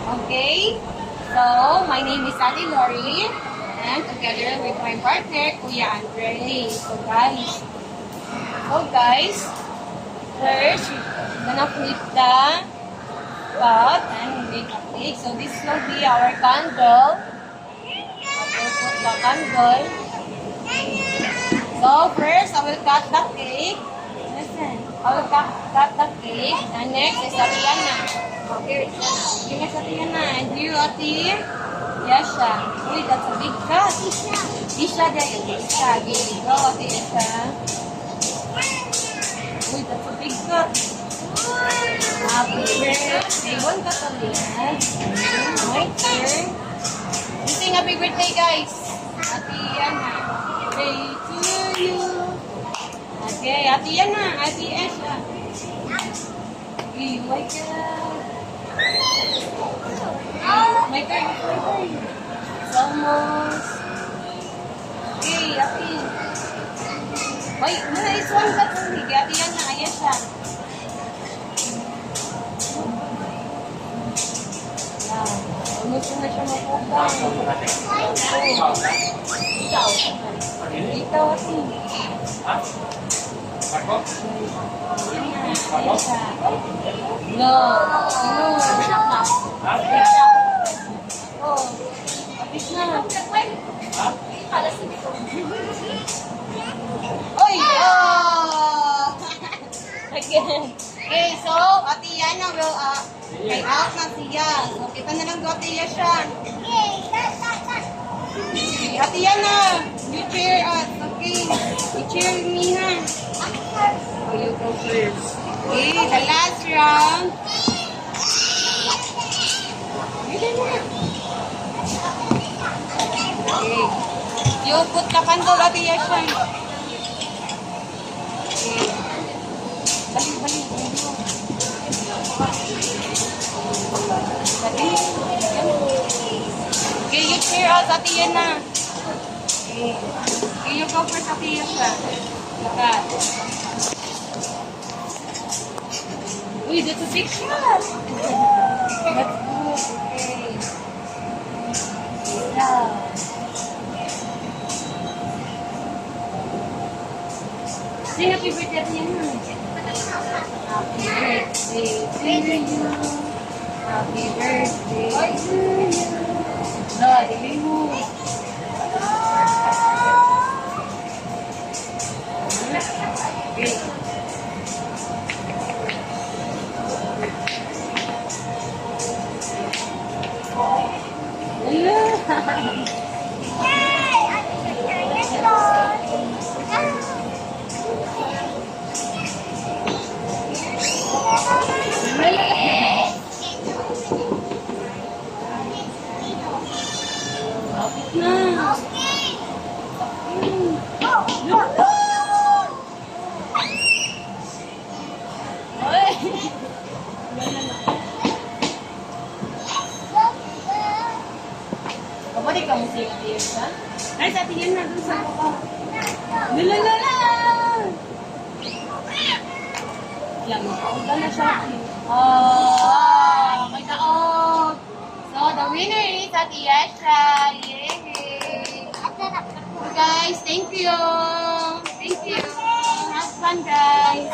Okay? So, my name is Ate Lori. And together with my partner, Kuya Andre. So, guys, first, we're gonna flip the pot and make a cake. So, this will be our candle. I will put the candle. So, first, I will cut the cake. Listen, I will cut the cake. And next is Ariana. Okay, give us Ariana. And you, Ate Yasha. Uy, that's a big cut. Isha there. Isha. Go, Ate Yasha. Uy, that's a big cut. Happy birthday. One cut only. My turn. Sing happy birthday, guys. Ate Yana. Birthday to you. Okay, Ate Yana. Ate Yasha. Okay, my God. My turn. It's almost. Okay, Ate. Wait, it's one cut only. Ate Yana. Ayasha. Gusto na siya mapupang. Ikaw. Ikaw kasi. No. Oh. Kapis na. Oy! Oh! Again. Okay, so, Ate Yana will try out na siya. So, kita na lang do Ate Yasha. Okay, Ate Yana, you cheer us. Okay, you cheer me, ha? Oh, you go first. Okay, the last round. Okay. You put the candle, Ate Yasha. Okay. Balik. Okay, you cheer us, Ate Yana. Okay, you go first, Ate Yana. Uy, that's a big shot. That's good. Okay. Yeah. Sing happy birthday, Ate Yana. Happy birthday to you. Happy birthday to you. No, dili mo. Okay. Kapag ikaw mo siya Ate Yasha? Ay, sa Ate Yana, dun sa baba. Lalala! Yan, makaunta na siya. Oh, may taog. So, the winner is Ate Yasha. Yay! So, guys, thank you. Thank you. Have fun, guys.